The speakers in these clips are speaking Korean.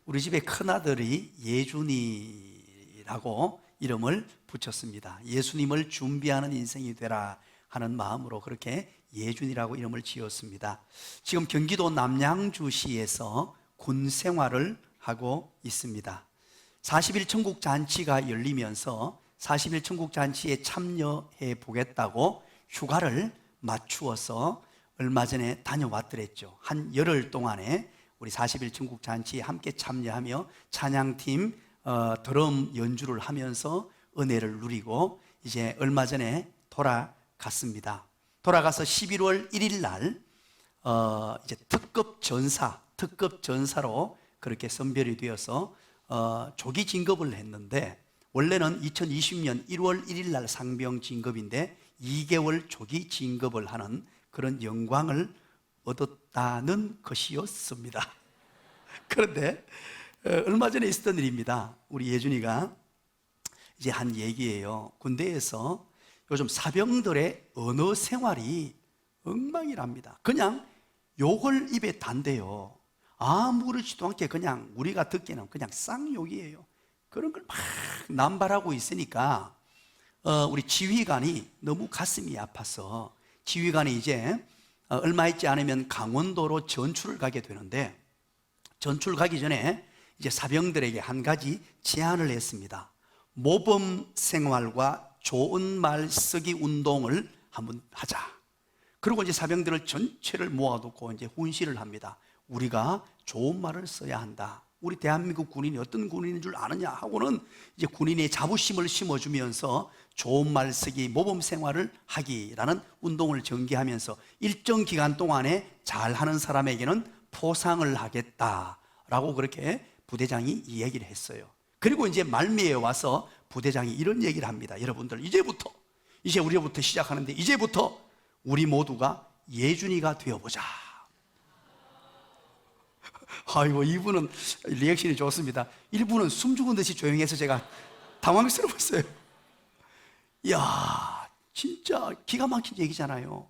우리 집의 큰아들이 예준이라고 이름을 붙였습니다. 예수님을 준비하는 인생이 되라 하는 마음으로 그렇게 예준이라고 이름을 지었습니다. 지금 경기도 남양주시에서 군 생활을 하고 있습니다. 40일 천국 잔치가 열리면서 40일 천국 잔치에 참여해 보겠다고 휴가를 맞추어서 얼마 전에 다녀왔더랬죠. 한 열흘 동안에 우리 40일 천국 잔치에 함께 참여하며 찬양팀 드럼 연주를 하면서 은혜를 누리고 이제 얼마 전에 돌아갔습니다. 돌아가서 11월 1일 날 이제 특급 전사로 그렇게 선별이 되어서 조기 진급을 했는데, 원래는 2020년 1월 1일 날 상병 진급인데 2개월 조기 진급을 하는 그런 영광을 얻었다는 것이었습니다. 그런데 얼마 전에 있었던 일입니다. 우리 예준이가 이제 한 얘기예요. 군대에서 요즘 사병들의 언어 생활이 엉망이랍니다. 그냥 욕을 입에 단대요. 아무렇지도 않게 그냥 우리가 듣기에는 그냥 쌍욕이에요. 그런 걸 막 남발하고 있으니까 우리 지휘관이 너무 가슴이 아파서 지휘관이 이제 얼마 있지 않으면 강원도로 전출을 가게 되는데, 전출 가기 전에 이제 사병들에게 한 가지 제안을 했습니다. 모범 생활과 좋은 말 쓰기 운동을 한번 하자. 그리고 이제 사병들을 전체를 모아놓고 이제 훈시를 합니다. 우리가 좋은 말을 써야 한다. 우리 대한민국 군인이 어떤 군인인 줄 아느냐 하고는 이제 군인의 자부심을 심어주면서 좋은 말 쓰기, 모범 생활을 하기라는 운동을 전개하면서 일정 기간 동안에 잘하는 사람에게는 포상을 하겠다라고 그렇게 부대장이 이야기를 했어요. 그리고 이제 말미에 와서 부대장이 이런 얘기를 합니다. 여러분들, 이제 우리부터 시작하는데 이제부터 우리 모두가 예준이가 되어보자. 아이고, 이분은 리액션이 좋습니다. 일부는 숨죽은 듯이 조용해서 제가 당황스러웠어요. 이야, 진짜 기가 막힌 얘기잖아요.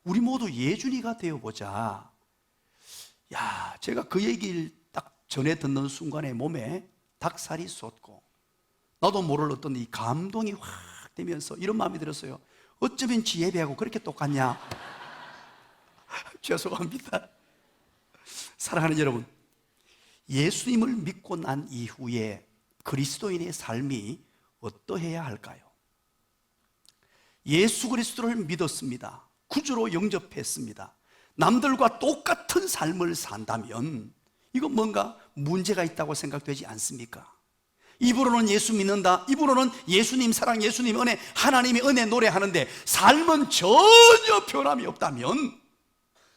우리 모두 예준이가 되어보자. 야, 제가 그 얘기를 딱 전해 듣는 순간에 몸에 닭살이 솟고 나도 모를 어떤 이 감동이 확 되면서 이런 마음이 들었어요. 어쩌면 지 예배하고 그렇게 똑같냐. 죄송합니다. 사랑하는 여러분, 예수님을 믿고 난 이후에 그리스도인의 삶이 어떠해야 할까요? 예수 그리스도를 믿었습니다. 구주로 영접했습니다. 남들과 똑같은 삶을 산다면 이건 뭔가 문제가 있다고 생각되지 않습니까? 입으로는 예수 믿는다, 입으로는 예수님 사랑, 예수님 은혜, 하나님의 은혜 노래하는데 삶은 전혀 변함이 없다면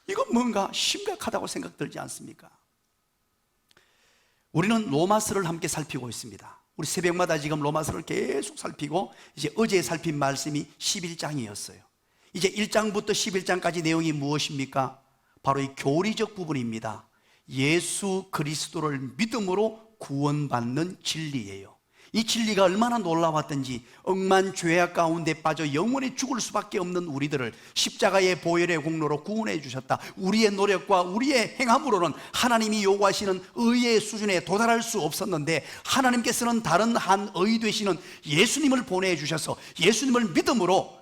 이건 뭔가 심각하다고 생각들지 않습니까? 우리는 로마서를 함께 살피고 있습니다. 우리 새벽마다 지금 로마서를 계속 살피고 이제 어제 살핀 말씀이 11장이었어요. 이제 1장부터 11장까지 내용이 무엇입니까? 바로 이 교리적 부분입니다. 예수 그리스도를 믿음으로 구원받는 진리예요. 이 진리가 얼마나 놀라웠던지 억만 죄악 가운데 빠져 영원히 죽을 수밖에 없는 우리들을 십자가의 보혈의 공로로 구원해 주셨다. 우리의 노력과 우리의 행함으로는 하나님이 요구하시는 의의 수준에 도달할 수 없었는데 하나님께서는 다른 한 의 되시는 예수님을 보내주셔서 예수님을 믿음으로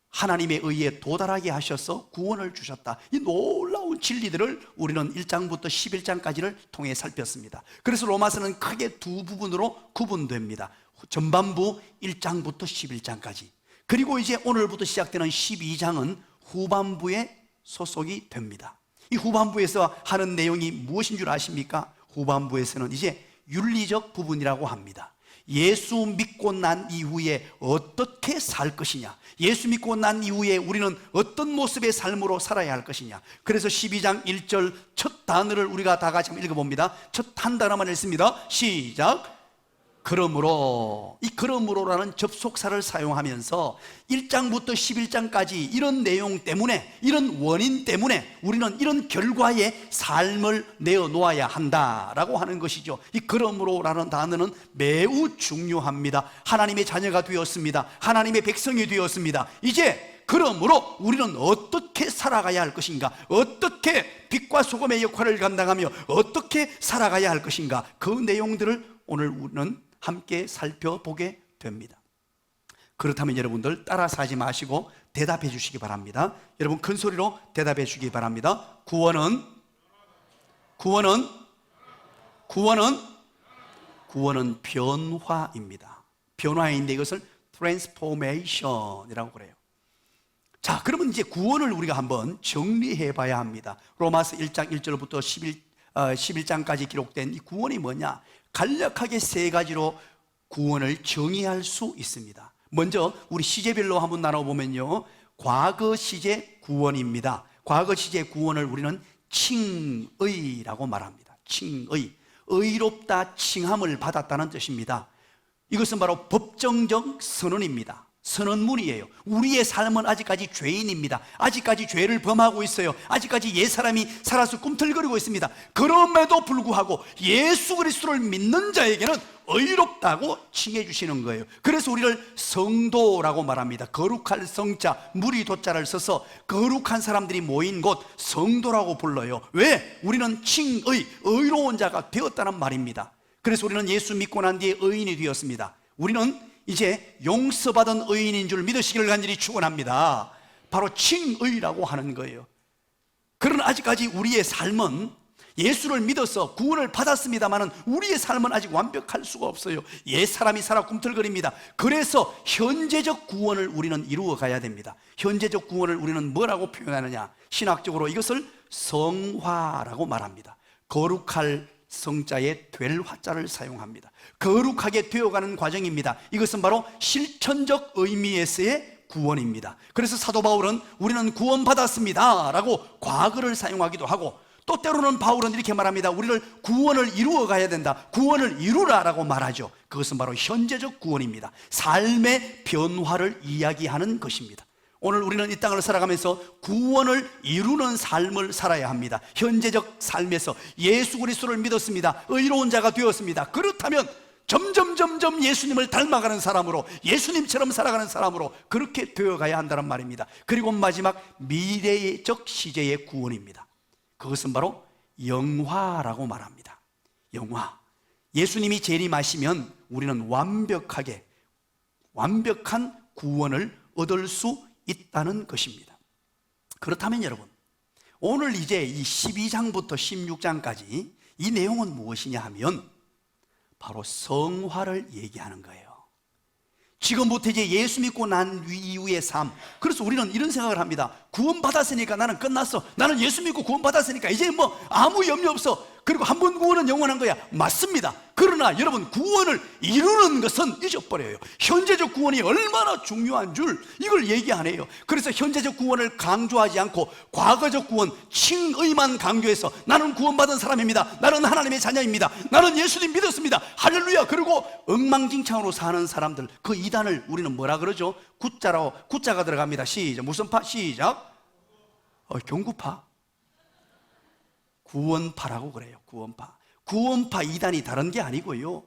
하나님의 의에 도달하게 하셔서 구원을 주셨다. 이 놀라운 진리들을 우리는 1장부터 11장까지를 통해 살폈습니다. 그래서 로마서는 크게 두 부분으로 구분됩니다. 전반부 1장부터 11장까지, 그리고 이제 오늘부터 시작되는 12장은 후반부에 소속이 됩니다. 이 후반부에서 하는 내용이 무엇인 줄 아십니까? 후반부에서는 이제 윤리적 부분이라고 합니다. 예수 믿고 난 이후에 어떻게 살 것이냐, 예수 믿고 난 이후에 우리는 어떤 모습의 삶으로 살아야 할 것이냐. 그래서 12장 1절 첫 단어를 우리가 다 같이 한번 읽어봅니다. 첫 한 단어만 읽습니다. 시작. 그러므로, 이 그러므로라는 접속사를 사용하면서 1장부터 11장까지 이런 내용 때문에, 이런 원인 때문에 우리는 이런 결과의 삶을 내어놓아야 한다라고 하는 것이죠. 이 그러므로라는 단어는 매우 중요합니다. 하나님의 자녀가 되었습니다. 하나님의 백성이 되었습니다. 이제 그러므로 우리는 어떻게 살아가야 할 것인가, 어떻게 빛과 소금의 역할을 감당하며 어떻게 살아가야 할 것인가, 그 내용들을 오늘 우리는 함께 살펴보게 됩니다. 그렇다면 여러분들 따라서 하지 마시고 대답해 주시기 바랍니다. 여러분 큰 소리로 대답해 주시기 바랍니다. 구원은 변화입니다. 변화인데 이것을 transformation이라고 그래요. 자, 그러면 이제 구원을 우리가 한번 정리해 봐야 합니다. 로마서 1장 1절부터 11장까지 기록된 이 구원이 뭐냐? 간략하게 세 가지로 구원을 정의할 수 있습니다. 먼저 우리 시제별로 한번 나눠보면요, 과거 시제 구원입니다. 과거 시제 구원을 우리는 칭의라고 말합니다. 칭의, 의롭다 칭함을 받았다는 뜻입니다. 이것은 바로 법정적 선언입니다. 선언문이에요. 우리의 삶은 아직까지 죄인입니다. 아직까지 죄를 범하고 있어요. 아직까지 옛사람이 살아서 꿈틀거리고 있습니다. 그럼에도 불구하고 예수 그리스도를 믿는 자에게는 의롭다고 칭해 주시는 거예요. 그래서 우리를 성도라고 말합니다. 거룩할 성자, 무리 도자를 써서 거룩한 사람들이 모인 곳 성도라고 불러요. 왜? 우리는 칭의, 의로운 자가 되었다는 말입니다. 그래서 우리는 예수 믿고 난 뒤에 의인이 되었습니다. 우리는 이제 용서받은 의인인 줄 믿으시기를 간절히 축원합니다. 바로 칭의라고 하는 거예요. 그러나 아직까지 우리의 삶은 예수를 믿어서 구원을 받았습니다만 우리의 삶은 아직 완벽할 수가 없어요. 옛사람이 살아 꿈틀거립니다. 그래서 현재적 구원을 우리는 이루어 가야 됩니다. 현재적 구원을 우리는 뭐라고 표현하느냐? 신학적으로 이것을 성화라고 말합니다. 거룩할 성자에 될 화자를 사용합니다. 거룩하게 되어가는 과정입니다. 이것은 바로 실천적 의미에서의 구원입니다. 그래서 사도 바울은 우리는 구원받았습니다 라고 과거를 사용하기도 하고, 또 때로는 바울은 이렇게 말합니다. 우리를 구원을 이루어 가야 된다, 구원을 이루라 라고 말하죠. 그것은 바로 현재적 구원입니다. 삶의 변화를 이야기하는 것입니다. 오늘 우리는 이 땅을 살아가면서 구원을 이루는 삶을 살아야 합니다. 현재적 삶에서 예수 그리스도를 믿었습니다. 의로운 자가 되었습니다. 그렇다면 점점 예수님을 닮아가는 사람으로, 예수님처럼 살아가는 사람으로 그렇게 되어가야 한다는 말입니다. 그리고 마지막 미래적 시제의 구원입니다. 그것은 바로 영화라고 말합니다. 영화. 예수님이 재림하시면 우리는 완벽한 구원을 얻을 수 있다는 것입니다. 그렇다면 여러분, 오늘 이제 이 12장부터 16장까지 이 내용은 무엇이냐 하면 바로 성화를 얘기하는 거예요. 지금부터 이제 예수 믿고 난 이후의 삶. 그래서 우리는 이런 생각을 합니다. 구원받았으니까 나는 끝났어. 나는 예수 믿고 구원받았으니까 이제 뭐 아무 염려 없어. 그리고 한 번 구원은 영원한 거야. 맞습니다. 그러나 여러분, 구원을 이루는 것은 잊어버려요. 현재적 구원이 얼마나 중요한 줄 이걸 얘기 안 해요. 그래서 현재적 구원을 강조하지 않고 과거적 구원, 칭의만 강조해서 나는 구원받은 사람입니다, 나는 하나님의 자녀입니다, 나는 예수님 믿었습니다, 할렐루야. 그리고 엉망진창으로 사는 사람들, 그 이단을 우리는 뭐라 그러죠? 구자가 들어갑니다. 시작. 무슨 파? 시작. 경구파. 구원파라고 그래요. 구원파 이단이 다른 게 아니고요,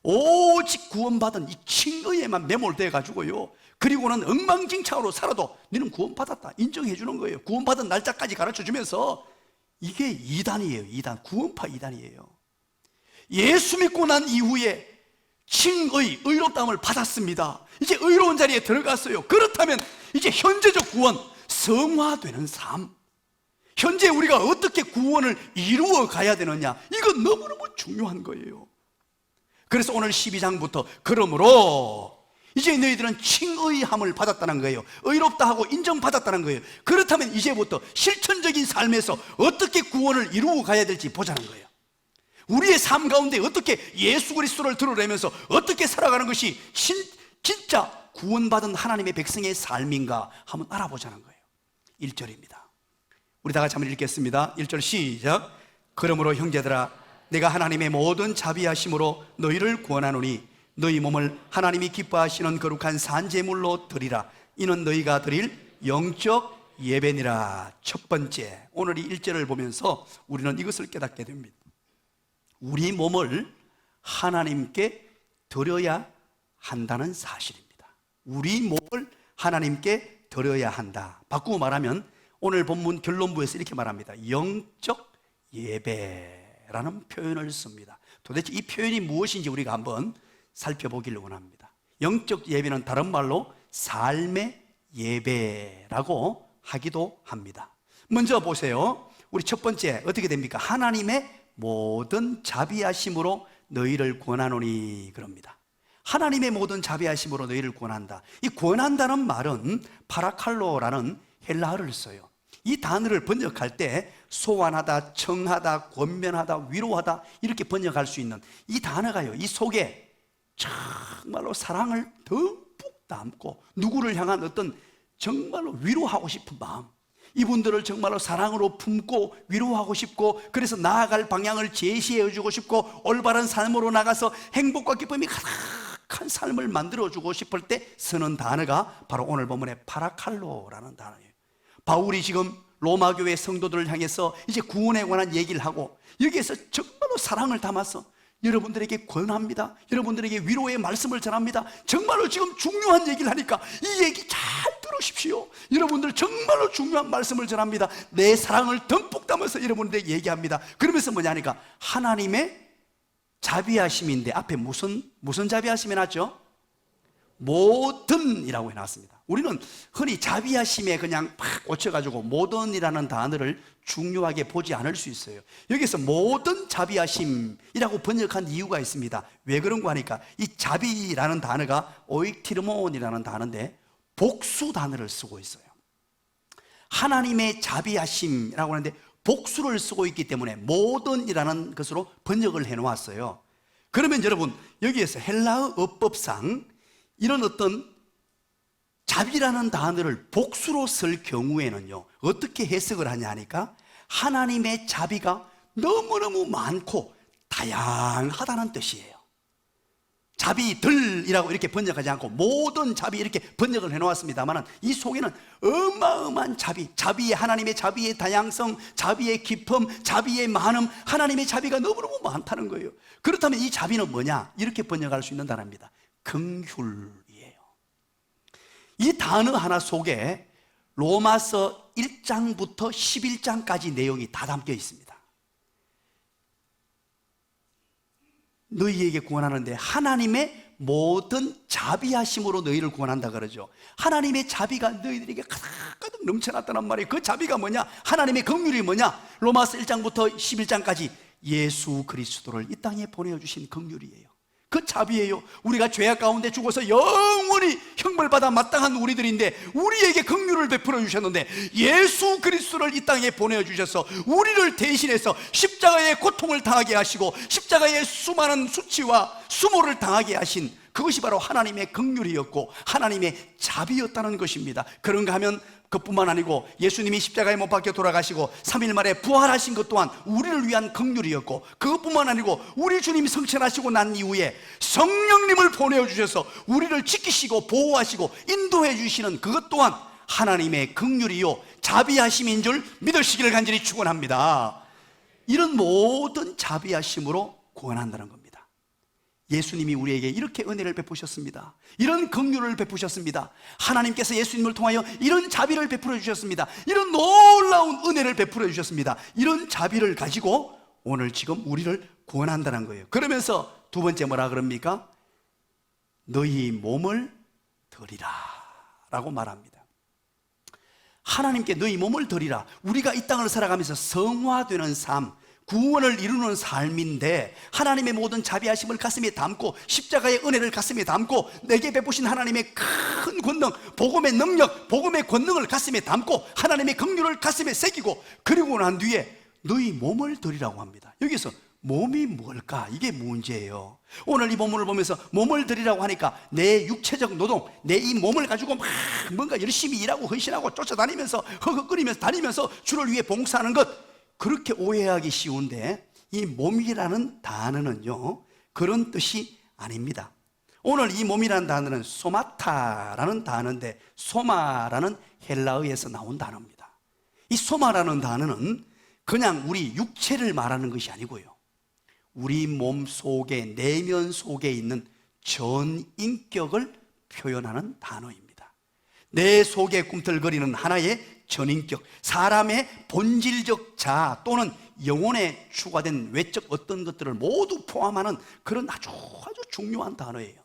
오직 구원받은 이 칭의에만 매몰돼 가지고요, 그리고는 엉망진창으로 살아도 너는 구원받았다 인정해 주는 거예요. 구원받은 날짜까지 가르쳐 주면서. 이게 이단이에요. 이단, 구원파 이단이에요. 예수 믿고 난 이후에 칭의, 의롭다함을 받았습니다. 이제 의로운 자리에 들어갔어요. 그렇다면 이제 현재적 구원, 성화되는 삶, 현재 우리가 어떻게 구원을 이루어 가야 되느냐, 이건 너무너무 중요한 거예요. 그래서 오늘 12장부터 그러므로 이제 너희들은 칭의함을 받았다는 거예요. 의롭다 하고 인정받았다는 거예요. 그렇다면 이제부터 실천적인 삶에서 어떻게 구원을 이루어 가야 될지 보자는 거예요. 우리의 삶 가운데 어떻게 예수 그리스도를 드러내면서 어떻게 살아가는 것이 진짜 구원받은 하나님의 백성의 삶인가 한번 알아보자는 거예요. 1절입니다. 우리 다 같이 한번 읽겠습니다. 1절 시작. 그러므로 형제들아, 내가 하나님의 모든 자비하심으로 너희를 구원하노니 너희 몸을 하나님이 기뻐하시는 거룩한 산제물로 드리라. 이는 너희가 드릴 영적 예배니라. 첫 번째, 오늘 이 1절을 보면서 우리는 이것을 깨닫게 됩니다. 우리 몸을 하나님께 드려야 한다는 사실입니다. 우리 몸을 하나님께 드려야 한다. 바꾸고 말하면 오늘 본문 결론부에서 이렇게 말합니다. 영적 예배라는 표현을 씁니다. 도대체 이 표현이 무엇인지 우리가 한번 살펴보기를 원합니다. 영적 예배는 다른 말로 삶의 예배라고 하기도 합니다. 먼저 보세요. 우리 첫 번째 어떻게 됩니까? 하나님의 모든 자비하심으로 너희를 권하노니 그럽니다. 하나님의 모든 자비하심으로 너희를 권한다. 이 권한다는 말은 파라칼로라는 헬라어를 써요. 이 단어를 번역할 때 소환하다, 청하다, 권면하다, 위로하다 이렇게 번역할 수 있는 이 단어가요, 이 속에 정말로 사랑을 듬뿍 담고 누구를 향한 어떤 정말로 위로하고 싶은 마음, 이분들을 정말로 사랑으로 품고 위로하고 싶고, 그래서 나아갈 방향을 제시해 주고 싶고, 올바른 삶으로 나가서 행복과 기쁨이 가득한 삶을 만들어주고 싶을 때 쓰는 단어가 바로 오늘 본문의 파라칼로라는 단어예요. 바울이 지금 로마 교회 성도들을 향해서 이제 구원에 관한 얘기를 하고, 여기에서 정말로 사랑을 담아서 여러분들에게 권합니다. 여러분들에게 위로의 말씀을 전합니다. 정말로 지금 중요한 얘기를 하니까 이 얘기 잘 들으십시오. 여러분들 정말로 중요한 말씀을 전합니다. 내 사랑을 듬뿍 담아서 여러분들에게 얘기합니다. 그러면서 뭐냐니까 하나님의 자비하심인데 앞에 무슨 자비하심이 났죠? 모든이라고 해놨습니다. 우리는 흔히 자비하심에 그냥 팍 꽂혀가지고 모든이라는 단어를 중요하게 보지 않을 수 있어요. 여기서 모든 자비하심이라고 번역한 이유가 있습니다. 왜 그런가 하니까 이 자비라는 단어가 오이티르몬이라는 단어인데 복수 단어를 쓰고 있어요. 하나님의 자비하심이라고 하는데 복수를 쓰고 있기 때문에 모든이라는 것으로 번역을 해놓았어요. 그러면 여러분 여기에서 헬라어 어법상 이런 어떤 자비라는 단어를 복수로 쓸 경우에는요, 어떻게 해석을 하냐 하니까 하나님의 자비가 너무너무 많고 다양하다는 뜻이에요. 자비들이라고 이렇게 번역하지 않고 모든 자비 이렇게 번역을 해놓았습니다만 이 속에는 어마어마한 자비의 하나님의 자비의 다양성, 자비의 깊음, 자비의 많음, 하나님의 자비가 너무너무 많다는 거예요. 그렇다면 이 자비는 뭐냐? 이렇게 번역할 수 있는 단어입니다. 긍휼이에요. 이 단어 하나 속에 로마서 1장부터 11장까지 내용이 다 담겨 있습니다. 너희에게 구원하는데 하나님의 모든 자비하심으로 너희를 구원한다 그러죠. 하나님의 자비가 너희들에게 가득가득 넘쳐났다는 말이에요. 그 자비가 뭐냐? 하나님의 긍휼이 뭐냐? 로마서 1장부터 11장까지 예수 그리스도를 이 땅에 보내주신 긍휼이에요. 그 자비예요. 우리가 죄악 가운데 죽어서 영원히 형벌받아 마땅한 우리들인데 우리에게 긍휼을 베풀어 주셨는데 예수 그리스도를 이 땅에 보내주셔서 우리를 대신해서 십자가의 고통을 당하게 하시고 십자가의 수많은 수치와 수모를 당하게 하신 그것이 바로 하나님의 긍휼이었고 하나님의 자비였다는 것입니다. 그런가 하면 그뿐만 아니고 예수님이 십자가에 못 박혀 돌아가시고 3일 만에 부활하신 것 또한 우리를 위한 긍휼이었고, 그것뿐만 아니고 우리 주님이 성천하시고 난 이후에 성령님을 보내주셔서 우리를 지키시고 보호하시고 인도해 주시는 그것 또한 하나님의 긍휼이요 자비하심인 줄 믿으시기를 간절히 축원합니다. 이런 모든 자비하심으로 구원한다는 겁니다. 예수님이 우리에게 이렇게 은혜를 베푸셨습니다. 이런 긍휼을 베푸셨습니다. 하나님께서 예수님을 통하여 이런 자비를 베풀어 주셨습니다. 이런 놀라운 은혜를 베풀어 주셨습니다. 이런 자비를 가지고 오늘 지금 우리를 구원한다는 거예요. 그러면서 두 번째 뭐라 그럽니까? 너희 몸을 드리라 라고 말합니다. 하나님께 너희 몸을 드리라. 우리가 이 땅을 살아가면서 성화되는 삶, 구원을 이루는 삶인데 하나님의 모든 자비하심을 가슴에 담고 십자가의 은혜를 가슴에 담고 내게 베푸신 하나님의 큰 권능, 복음의 능력, 복음의 권능을 가슴에 담고 하나님의 긍휼을 가슴에 새기고 그리고 난 뒤에 너희 몸을 드리라고 합니다. 여기서 몸이 뭘까? 이게 문제예요. 오늘 이 본문을 보면서 몸을 드리라고 하니까 내 육체적 노동, 내 이 몸을 가지고 막 뭔가 열심히 일하고 헌신하고 쫓아다니면서 허걱거리면서 다니면서 주를 위해 봉사하는 것, 그렇게 오해하기 쉬운데 이 몸이라는 단어는요 그런 뜻이 아닙니다. 오늘 이 몸이라는 단어는 소마타라는 단어인데 소마라는 헬라어에서 나온 단어입니다. 이 소마라는 단어는 그냥 우리 육체를 말하는 것이 아니고요, 우리 몸 속에, 내면 속에 있는 전 인격을 표현하는 단어입니다. 내 속에 꿈틀거리는 하나의 전인격, 사람의 본질적 자아 또는 영혼에 추가된 외적 어떤 것들을 모두 포함하는 그런 아주 중요한 단어예요.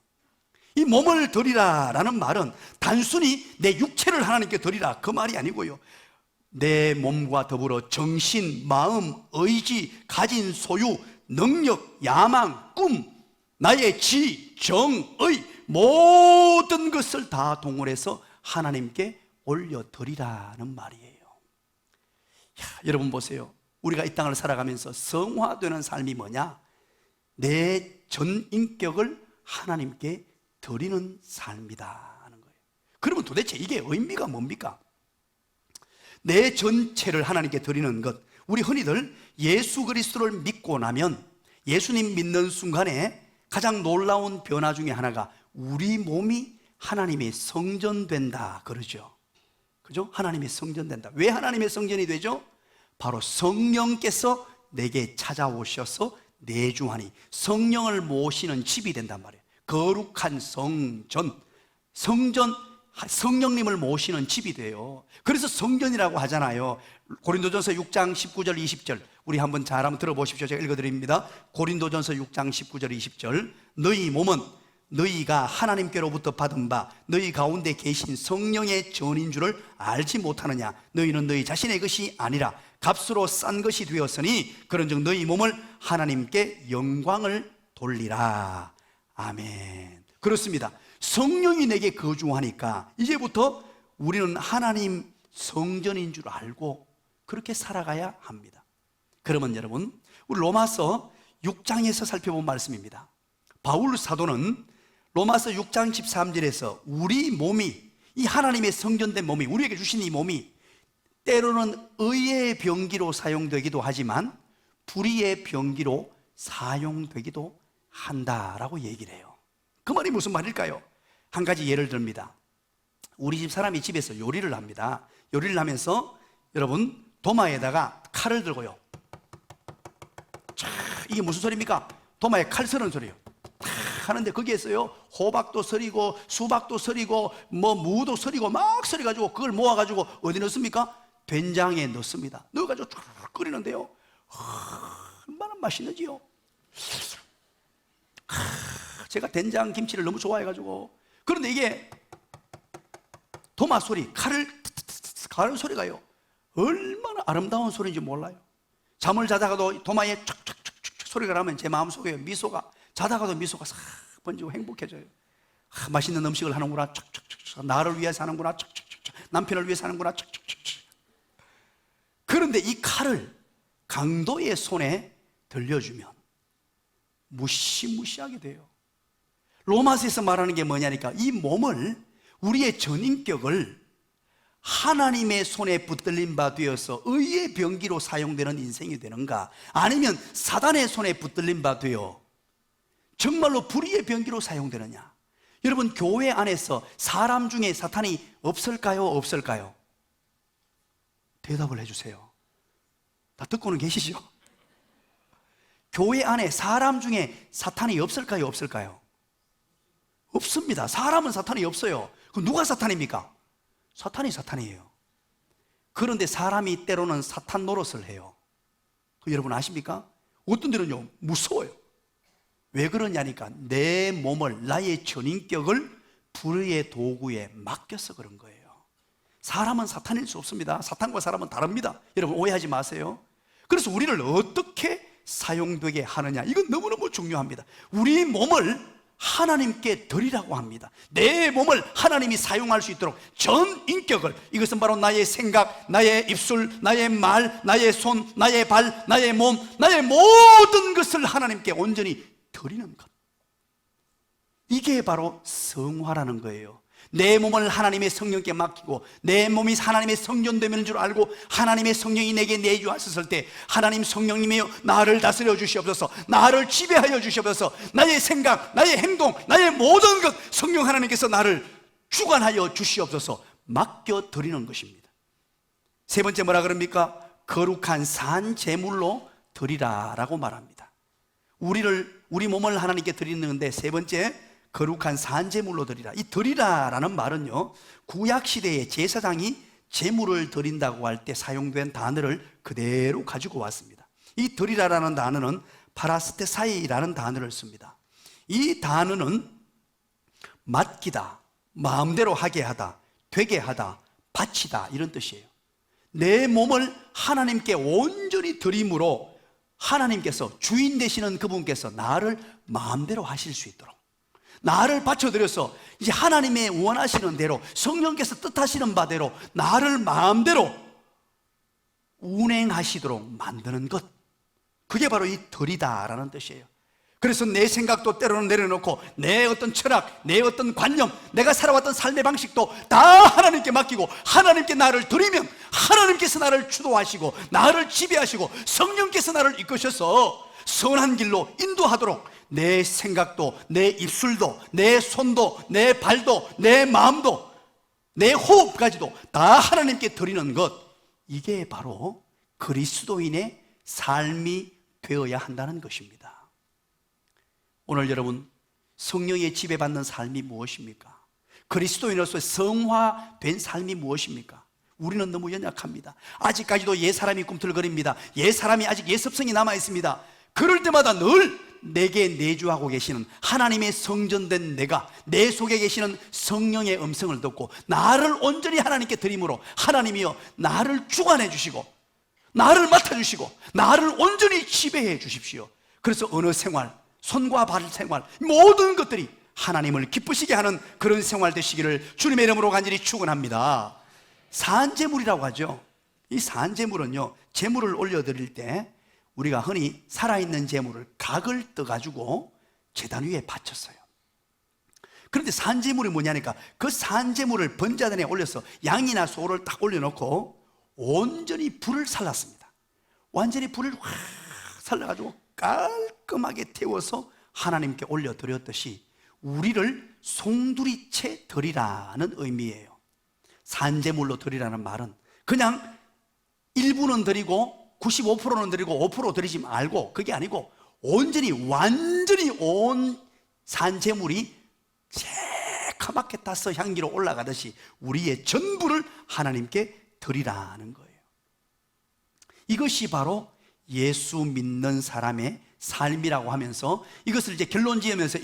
이 몸을 드리라 라는 말은 단순히 내 육체를 하나님께 드리라 그 말이 아니고요, 내 몸과 더불어 정신, 마음, 의지, 가진 소유, 능력, 야망, 꿈, 나의 지, 정, 의 모든 것을 다 동원해서 하나님께 올려드리라는 말이에요. 여러분 보세요. 우리가 이 땅을 살아가면서 성화되는 삶이 뭐냐? 내 전 인격을 하나님께 드리는 삶이다 하는 거예요. 그러면 도대체 이게 의미가 뭡니까? 내 전체를 하나님께 드리는 것, 우리 흔히들 예수 그리스도를 믿고 나면 예수님 믿는 순간에 가장 놀라운 변화 중에 하나가 우리 몸이 하나님의 성전된다 그러죠. 그죠? 하나님의 성전된다. 왜 하나님의 성전이 되죠? 바로 성령께서 내게 찾아오셔서 내주하니 성령을 모시는 집이 된단 말이에요. 거룩한 성전, 성령님을 모시는 집이 돼요. 그래서 성전이라고 하잖아요. 고린도전서 6장 19절 20절 우리 한번 잘 한번 들어보십시오. 제가 읽어드립니다. 고린도전서 6장 19절 20절 너희 몸은 너희가 하나님께로부터 받은 바 너희 가운데 계신 성령의 전인 줄을 알지 못하느냐? 너희는 너희 자신의 것이 아니라 값으로 싼 것이 되었으니 그런즉 너희 몸을 하나님께 영광을 돌리라. 아멘. 그렇습니다. 성령이 내게 거주하니까 이제부터 우리는 하나님 성전인 줄 알고 그렇게 살아가야 합니다. 그러면 여러분, 우리 로마서 6장에서 살펴본 말씀입니다. 바울 사도는 로마서 6장 13절에서 우리 몸이, 이 하나님의 성전된 몸이, 우리에게 주신 이 몸이 때로는 의의 병기로 사용되기도 하지만 불의의 병기로 사용되기도 한다라고 얘기를 해요. 그 말이 무슨 말일까요? 한 가지 예를 듭니다. 우리 집 사람이 집에서 요리를 합니다. 요리를 하면서 여러분 도마에다가 칼을 들고요, 이게 무슨 소리입니까? 도마에 칼 서는 소리예요. 하는데 거기에서요 호박도 서리고 수박도 서리고 뭐 무도 서리고 막 서리가지고 그걸 모아가지고 어디 넣습니까? 된장에 넣습니다. 넣어가지고 쫙 끓이는데요, 얼마나 맛있는지요. 제가 된장 김치를 너무 좋아해가지고. 그런데 이게 도마 소리, 칼을 가는 소리가요 얼마나 아름다운 소리인지 몰라요. 잠을 자다가도 도마에 촥촥촥촥 소리가 나면 제 마음속에 미소가, 자다가도 미소가 싹 번지고 행복해져요. 맛있는 음식을 하는구나, 촥촥촥. 나를 위해서 하는구나, 촥촥촥. 남편을 위해서 하는구나, 촥촥촥. 그런데 이 칼을 강도의 손에 들려주면 무시무시하게 돼요. 로마서에서 말하는 게 뭐냐니까, 이 몸을, 우리의 전인격을 하나님의 손에 붙들린 바 되어서 의의 병기로 사용되는 인생이 되는가, 아니면 사단의 손에 붙들린 바 되어 정말로 불의의 병기로 사용되느냐. 여러분, 교회 안에서 사람 중에 사탄이 없을까요? 없을까요? 대답을 해주세요. 다 듣고는 계시죠? 교회 안에 사람 중에 사탄이 없을까요? 없을까요? 없습니다. 사람은 사탄이 없어요. 그럼 누가 사탄입니까? 사탄이 사탄이에요. 그런데 사람이 때로는 사탄 노릇을 해요. 여러분 아십니까? 어떤 데는요 무서워요. 왜 그러냐니까 내 몸을, 나의 전인격을 불의의 도구에 맡겨서 그런 거예요. 사람은 사탄일 수 없습니다. 사탄과 사람은 다릅니다. 여러분 오해하지 마세요. 그래서 우리를 어떻게 사용되게 하느냐, 이건 너무너무 중요합니다. 우리 몸을 하나님께 드리라고 합니다. 내 몸을 하나님이 사용할 수 있도록 전 인격을, 이것은 바로 나의 생각, 나의 입술, 나의 말, 나의 손, 나의 발, 나의 몸, 나의 모든 것을 하나님께 온전히 드리는 것, 이게 바로 성화라는 거예요. 내 몸을 하나님의 성령께 맡기고 내 몸이 하나님의 성전되는 줄 알고 하나님의 성령이 내게 내주하셨을 때, 하나님 성령님이여 나를 다스려 주시옵소서, 나를 지배하여 주시옵소서, 나의 생각, 나의 행동, 나의 모든 것 성령 하나님께서 나를 주관하여 주시옵소서 맡겨드리는 것입니다. 세 번째 뭐라 그럽니까? 거룩한 산 제물로 드리라 라고 말합니다. 우리 몸을 하나님께 드리는데 세 번째, 거룩한 산제물로 드리라. 이 드리라라는 말은요, 구약시대에 제사장이 제물을 드린다고 할 때 사용된 단어를 그대로 가지고 왔습니다. 이 드리라라는 단어는 파라스테사이라는 단어를 씁니다. 이 단어는 맡기다, 마음대로 하게 하다, 되게 하다, 바치다, 이런 뜻이에요. 내 몸을 하나님께 온전히 드림으로 하나님께서, 주인 되시는 그분께서 나를 마음대로 하실 수 있도록, 나를 바쳐드려서 이제 하나님의 원하시는 대로, 성령께서 뜻하시는 바대로 나를 마음대로 운행하시도록 만드는 것, 그게 바로 이 드리다라는 뜻이에요. 그래서 내 생각도 때로는 내려놓고 내 어떤 철학, 내 어떤 관념, 내가 살아왔던 삶의 방식도 다 하나님께 맡기고 하나님께 나를 드리면 하나님께서 나를 주도하시고 나를 지배하시고 성령께서 나를 이끄셔서 선한 길로 인도하도록, 내 생각도, 내 입술도, 내 손도, 내 발도, 내 마음도, 내 호흡까지도 다 하나님께 드리는 것, 이게 바로 그리스도인의 삶이 되어야 한다는 것입니다. 오늘 여러분, 성령의 지배받는 삶이 무엇입니까? 그리스도인으로서 성화된 삶이 무엇입니까? 우리는 너무 연약합니다. 아직까지도 옛사람이 꿈틀거립니다. 옛사람이 아직 옛습성이 남아있습니다. 그럴 때마다 늘 내게 내주하고 계시는 하나님의 성전된 내가, 내 속에 계시는 성령의 음성을 듣고 나를 온전히 하나님께 드림으로 하나님이여 나를 주관해 주시고 나를 맡아주시고 나를 온전히 지배해 주십시오. 그래서 어느 생활, 손과 발 생활, 모든 것들이 하나님을 기쁘시게 하는 그런 생활 되시기를 주님의 이름으로 간절히 축원합니다. 산제물이라고 하죠. 이 산제물은요, 제물을 올려드릴 때 우리가 흔히 살아있는 제물을 각을 떠가지고 제단 위에 바쳤어요. 그런데 산제물이 뭐냐니까, 그 산제물을 번제단에 올려서 양이나 소를 딱 올려놓고 온전히 불을 살랐습니다. 완전히 불을 확 살려가지고 깔끔하게 태워서 하나님께 올려드렸듯이 우리를 송두리째 드리라는 의미예요. 산제물로 드리라는 말은 그냥 일부는 드리고 95%는 드리고 5% 드리지 말고, 그게 아니고 온전히 완전히 온 산제물이 새카맣게 타서 향기로 올라가듯이 우리의 전부를 하나님께 드리라는 거예요. 이것이 바로 예수 믿는 사람의 삶이라고 하면서 이것을 이제 결론 지으면서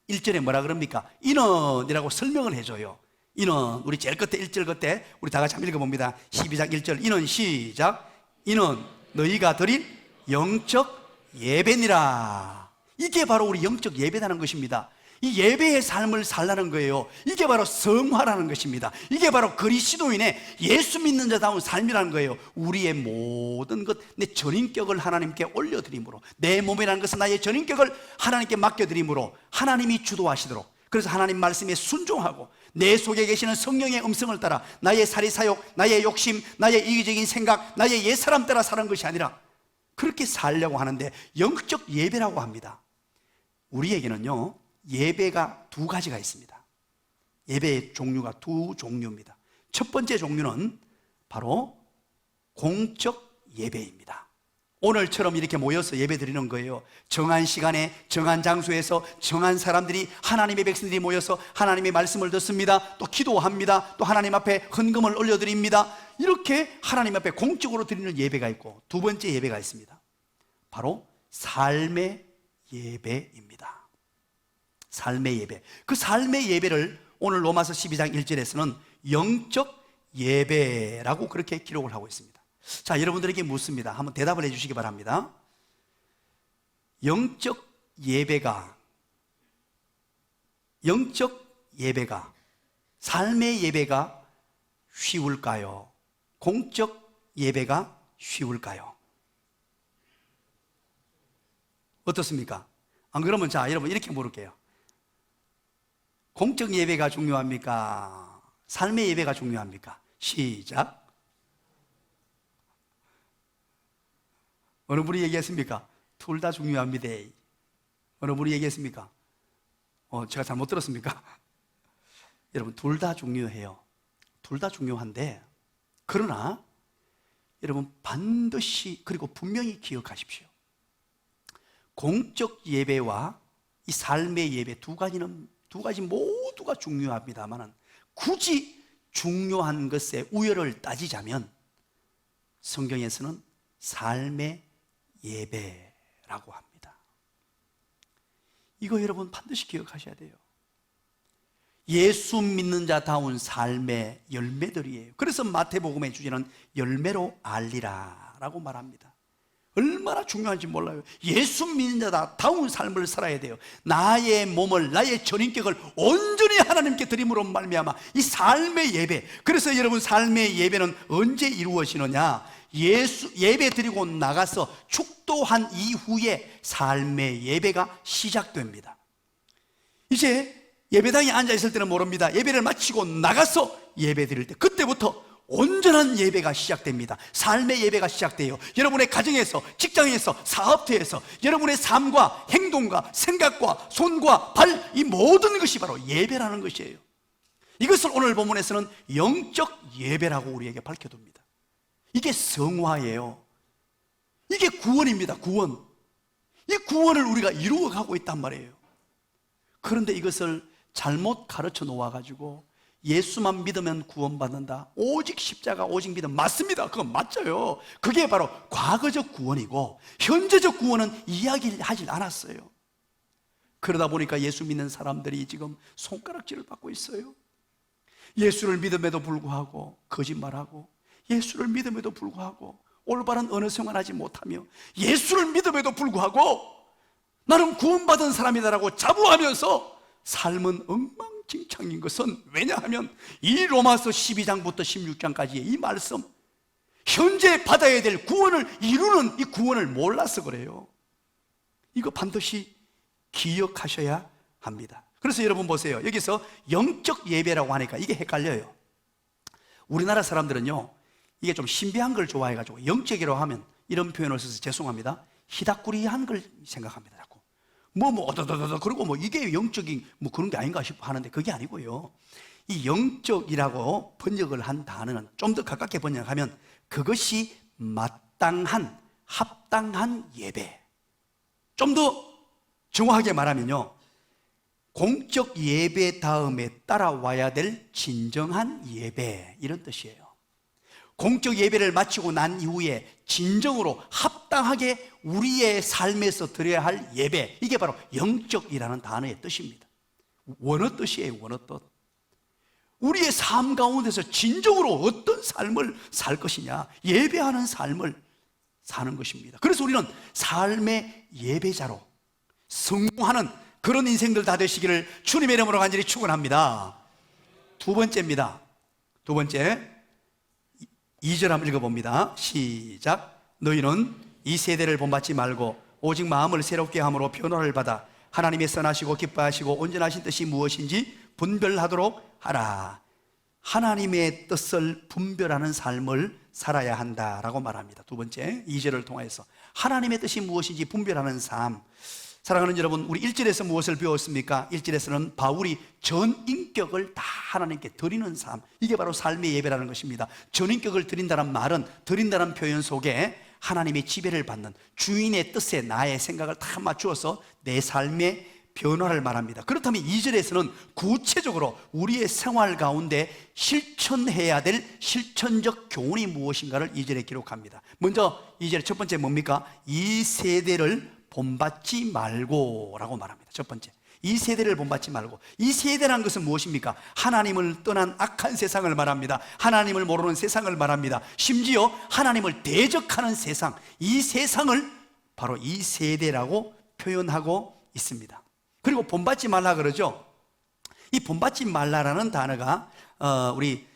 1절에 뭐라 그럽니까? 인원이라고 설명을 해줘요. 인원, 우리 제일 끝에 1절 끝에 우리 다 같이 한번 읽어봅니다. 12장 1절 인원 시작. 인원 너희가 드린 영적 예배니라. 이게 바로 우리 영적 예배라는 것입니다. 이 예배의 삶을 살라는 거예요. 이게 바로 성화라는 것입니다. 이게 바로 그리스도인의 예수 믿는 자다운 삶이라는 거예요. 우리의 모든 것, 내 전인격을 하나님께 올려드림으로, 내 몸이라는 것은 나의 전인격을 하나님께 맡겨드림으로 하나님이 주도하시도록, 그래서 하나님 말씀에 순종하고 내 속에 계시는 성령의 음성을 따라 나의 사리사욕, 나의 욕심, 나의 이기적인 생각, 나의 옛사람 따라 사는 것이 아니라 그렇게 살려고 하는데 영적 예배라고 합니다. 우리에게는요, 예배가 두 가지가 있습니다. 예배의 종류가 두 종류입니다. 첫 번째 종류는 바로 공적 예배입니다. 오늘처럼 이렇게 모여서 예배 드리는 거예요. 정한 시간에 정한 장소에서 정한 사람들이, 하나님의 백성들이 모여서 하나님의 말씀을 듣습니다. 또 기도합니다. 또 하나님 앞에 헌금을 올려드립니다. 이렇게 하나님 앞에 공적으로 드리는 예배가 있고, 두 번째 예배가 있습니다. 바로 삶의 예배입니다. 삶의 예배. 그 삶의 예배를 오늘 로마서 12장 1절에서는 영적 예배라고 그렇게 기록을 하고 있습니다. 자, 여러분들에게 묻습니다. 한번 대답을 해주시기 바랍니다. 영적 예배가, 삶의 예배가 쉬울까요? 공적 예배가 쉬울까요? 어떻습니까? 안 그러면 자, 여러분 이렇게 물을게요. 공적 예배가 중요합니까? 삶의 예배가 중요합니까? 시작. 어느 분이 얘기했습니까? 둘 다 중요합니다. 어느 분이 얘기했습니까? 제가 잘못 들었습니까? 여러분, 둘 다 중요해요. 둘 다 중요한데, 그러나 여러분 반드시, 그리고 분명히 기억하십시오. 공적 예배와 이 삶의 예배 두 가지 모두가 중요합니다만 굳이 중요한 것의 우열을 따지자면 성경에서는 삶의 예배라고 합니다. 이거 여러분 반드시 기억하셔야 돼요. 예수 믿는 자다운 삶의 열매들이에요. 그래서 마태복음의 주제는 열매로 알리라 라고 말합니다. 얼마나 중요한지 몰라요. 예수 믿는 자다운 삶을 살아야 돼요. 나의 몸을, 나의 전인격을 온전히 하나님께 드림으로 말미암아 이 삶의 예배. 그래서 여러분 삶의 예배는 언제 이루어지느냐? 예배 드리고 나가서 축도한 이후에 삶의 예배가 시작됩니다. 이제 예배당에 앉아있을 때는 모릅니다. 예배를 마치고 나가서 예배 드릴 때 그때부터 온전한 예배가 시작됩니다. 삶의 예배가 시작돼요. 여러분의 가정에서, 직장에서, 사업터에서 여러분의 삶과 행동과 생각과 손과 발, 이 모든 것이 바로 예배라는 것이에요. 이것을 오늘 본문에서는 영적 예배라고 우리에게 밝혀둡니다. 이게 성화예요. 이게 구원입니다. 구원. 이 구원을 우리가 이루어가고 있단 말이에요. 그런데 이것을 잘못 가르쳐 놓아가지고 예수만 믿으면 구원받는다, 오직 십자가, 오직 믿음, 맞습니다. 그건 맞죠. 그게 바로 과거적 구원이고 현재적 구원은 이야기를 하질 않았어요. 그러다 보니까 예수 믿는 사람들이 지금 손가락질을 받고 있어요. 예수를 믿음에도 불구하고 거짓말하고, 예수를 믿음에도 불구하고 올바른 언어 생활하지 못하며, 예수를 믿음에도 불구하고 나는 구원받은 사람이다라고 자부하면서 삶은 엉망진창인 것은 왜냐하면 이 로마서 12장부터 16장까지의 이 말씀, 현재 받아야 될 구원을 이루는 이 구원을 몰라서 그래요. 이거 반드시 기억하셔야 합니다. 그래서 여러분 보세요. 여기서 영적 예배라고 하니까 이게 헷갈려요. 우리나라 사람들은요, 이게 좀 신비한 걸 좋아해가지고 영적이라고 하면 이런 표현을 써서 죄송합니다, 희닥구리한 걸 생각합니다. 어더더더 그리고 이게 영적인 그런 게 아닌가 싶어 하는데 그게 아니고요. 이 영적이라고 번역을 한 단어는 좀 더 가깝게 번역하면 그것이 마땅한, 합당한 예배. 좀 더 정확하게 말하면요, 공적 예배 다음에 따라와야 될 진정한 예배, 이런 뜻이에요. 공적 예배를 마치고 난 이후에 진정으로 합당하게 우리의 삶에서 드려야 할 예배, 이게 바로 영적이라는 단어의 뜻입니다. 원어 뜻이에요. 원어 뜻. 우리의 삶 가운데서 진정으로 어떤 삶을 살 것이냐, 예배하는 삶을 사는 것입니다. 그래서 우리는 삶의 예배자로 성공하는 그런 인생들 다 되시기를 주님의 이름으로 간절히 축원합니다. 두 번째입니다. 두 번째, 2절 한번 읽어봅니다. 시작. 너희는 이 세대를 본받지 말고 오직 마음을 새롭게 함으로 변화를 받아 하나님의 선하시고 기뻐하시고 온전하신 뜻이 무엇인지 분별하도록 하라. 하나님의 뜻을 분별하는 삶을 살아야 한다라고 말합니다. 두 번째, 2절을 통해서 하나님의 뜻이 무엇인지 분별하는 삶. 사랑하는 여러분, 우리 1절에서 무엇을 배웠습니까? 1절에서는 바울이 전인격을 다 하나님께 드리는 삶, 이게 바로 삶의 예배라는 것입니다. 전인격을 드린다는 말은, 드린다는 표현 속에 하나님의 지배를 받는, 주인의 뜻에 나의 생각을 다 맞추어서 내 삶의 변화를 말합니다. 그렇다면 2절에서는 구체적으로 우리의 생활 가운데 실천해야 될 실천적 교훈이 무엇인가를 2절에 기록합니다. 먼저 2절의 첫 번째 뭡니까? 이 세대를 본받지 말고 라고 말합니다. 첫 번째, 이 세대를 본받지 말고. 이 세대란 것은 무엇입니까? 하나님을 떠난 악한 세상을 말합니다. 하나님을 모르는 세상을 말합니다. 심지어 하나님을 대적하는 세상, 이 세상을 바로 이 세대라고 표현하고 있습니다. 그리고 본받지 말라 그러죠. 이 본받지 말라라는 단어가 우리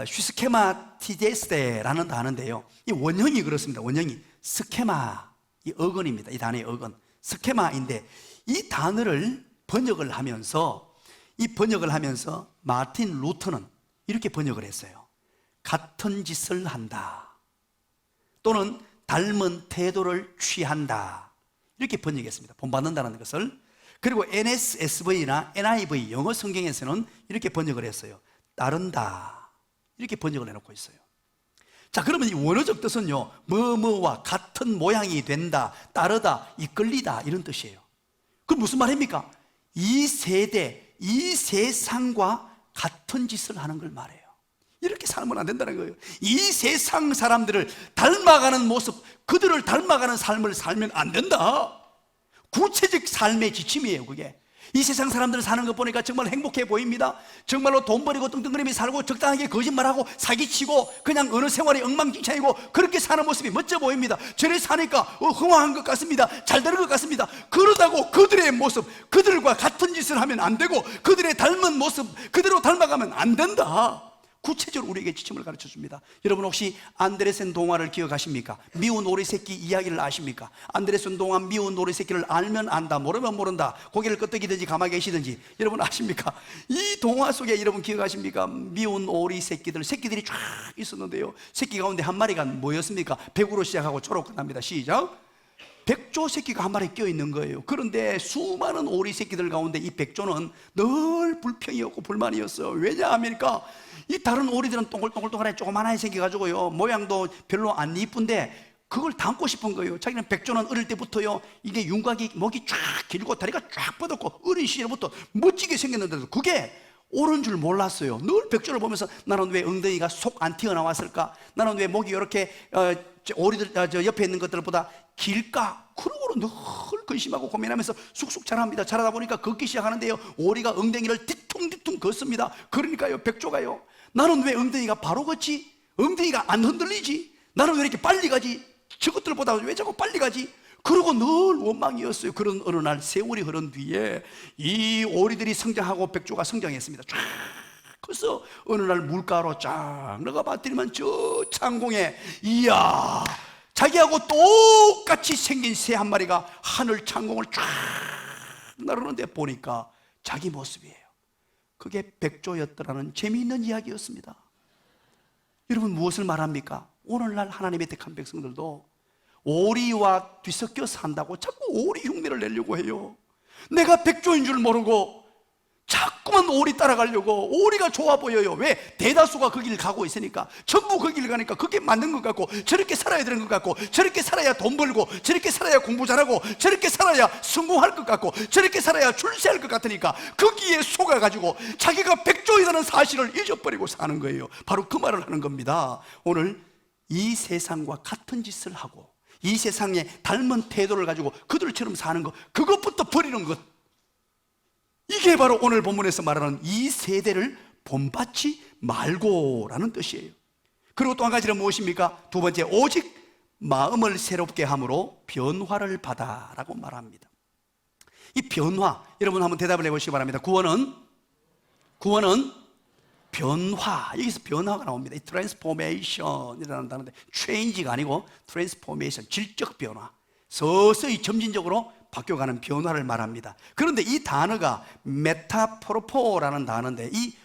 슈스케마티데스테라는 단어인데요, 이 원형이 그렇습니다. 원형이 스케마, 이 어근입니다. 이 단어의 어근, 스케마인데, 이 단어를 번역을 하면서 마틴 루터는 이렇게 번역을 했어요. 같은 짓을 한다, 또는 닮은 태도를 취한다, 이렇게 번역했습니다. 본받는다는 것을. 그리고 NSSV나 NIV 영어 성경에서는 이렇게 번역을 했어요. 따른다, 이렇게 번역을 해놓고 있어요. 자, 그러면 이 원어적 뜻은요, 뭐뭐와 같은 모양이 된다, 따르다, 이끌리다, 이런 뜻이에요. 그럼 무슨 말입니까? 이 세대, 이 세상과 같은 짓을 하는 걸 말해요. 이렇게 살면 안 된다는 거예요. 이 세상 사람들을 닮아가는 모습, 그들을 닮아가는 삶을 살면 안 된다. 구체적 삶의 지침이에요, 그게. 이 세상 사람들 사는 거 보니까 정말 행복해 보입니다. 정말로 돈 버리고 뚱뚱거리며 살고 적당하게 거짓말하고 사기치고 그냥 어느 생활이 엉망진창이고 그렇게 사는 모습이 멋져 보입니다. 저래 사니까 흥황한 것 같습니다. 잘 되는 것 같습니다. 그러다고 그들의 모습, 그들과 같은 짓을 하면 안 되고 그들의 닮은 모습 그대로 닮아가면 안 된다. 구체적으로 우리에게 지침을 가르쳐 줍니다. 여러분 혹시 안데르센 동화를 기억하십니까? 미운 오리 새끼 이야기를 아십니까? 안데르센 동화 미운 오리 새끼를 알면 안다, 모르면 모른다. 고개를 끄덕이든지 가만히 계시든지. 여러분 아십니까? 이 동화 속에 여러분 기억하십니까? 미운 오리 새끼들이 쫙 있었는데요, 새끼 가운데 한 마리가 뭐였습니까? 백으로 시작하고 초록 끝납니다. 시작. 백조 새끼가 한 마리 껴있는 거예요. 그런데 수많은 오리 새끼들 가운데 이 백조는 늘 불평이었고 불만이었어요. 왜냐합니까? 이 다른 오리들은 동글동글동글하게 조그만하게 생겨가지고요, 모양도 별로 안 이쁜데 그걸 담고 싶은 거예요. 자기는 백조는 어릴 때부터요, 이게 윤곽이 목이 쫙 길고 다리가 쫙 뻗었고 어린 시절부터 멋지게 생겼는데도 그게 옳은 줄 몰랐어요. 늘 백조를 보면서 나는 왜 엉덩이가 속 안 튀어나왔을까? 나는 왜 목이 이렇게 오리들 저 옆에 있는 것들보다 길까? 그러고로 늘 근심하고 고민하면서 쑥쑥 자랍니다. 자라다 보니까 걷기 시작하는데요, 오리가 엉덩이를 뒤퉁뒤퉁 걷습니다. 그러니까요, 백조가요, 나는 왜 엉덩이가 바로 걷지? 엉덩이가 안 흔들리지? 나는 왜 이렇게 빨리 가지? 저것들보다 왜 자꾸 빨리 가지? 그러고 늘 원망이었어요. 그런 어느 날 세월이 흐른 뒤에 이 오리들이 성장하고 백조가 성장했습니다. 쫙 커서 어느 날 물가로 쫙 나가 봤더니만 저 창공에, 이야, 자기하고 똑같이 생긴 새 한 마리가 하늘 창공을 쫙 나르는데 보니까 자기 모습이에요. 그게 백조였더라는 재미있는 이야기였습니다. 여러분 무엇을 말합니까? 오늘날 하나님의 택한 백성들도 오리와 뒤섞여 산다고 자꾸 오리 흉내를 내려고 해요. 내가 백조인 줄 모르고 자꾸만 오리 따라가려고. 오리가 좋아 보여요. 왜? 대다수가 그 길 가고 있으니까. 전부 그 길 가니까 그게 맞는 것 같고, 저렇게 살아야 되는 것 같고, 저렇게 살아야 돈 벌고, 저렇게 살아야 공부 잘하고, 저렇게 살아야 성공할 것 같고, 저렇게 살아야 출세할 것 같으니까 거기에 속아가지고 자기가 백조이라는 사실을 잊어버리고 사는 거예요. 바로 그 말을 하는 겁니다. 오늘 이 세상과 같은 짓을 하고 이 세상에 닮은 태도를 가지고 그들처럼 사는 것, 그것부터 버리는 것, 이게 바로 오늘 본문에서 말하는 이 세대를 본받지 말고라는 뜻이에요. 그리고 또 한 가지는 무엇입니까? 두 번째, 오직 마음을 새롭게 함으로 변화를 받아라고 말합니다. 이 변화, 여러분 한번 대답을 해보시기 바랍니다. 구원은 변화, 여기서 변화가 나옵니다. 이 트랜스포메이션이라는 단어인데 체인지가 아니고 트랜스포메이션, 질적 변화, 서서히 점진적으로 바뀌어가는 변화를 말합니다. 그런데 이 단어가 메타포르포라는 단어인데 이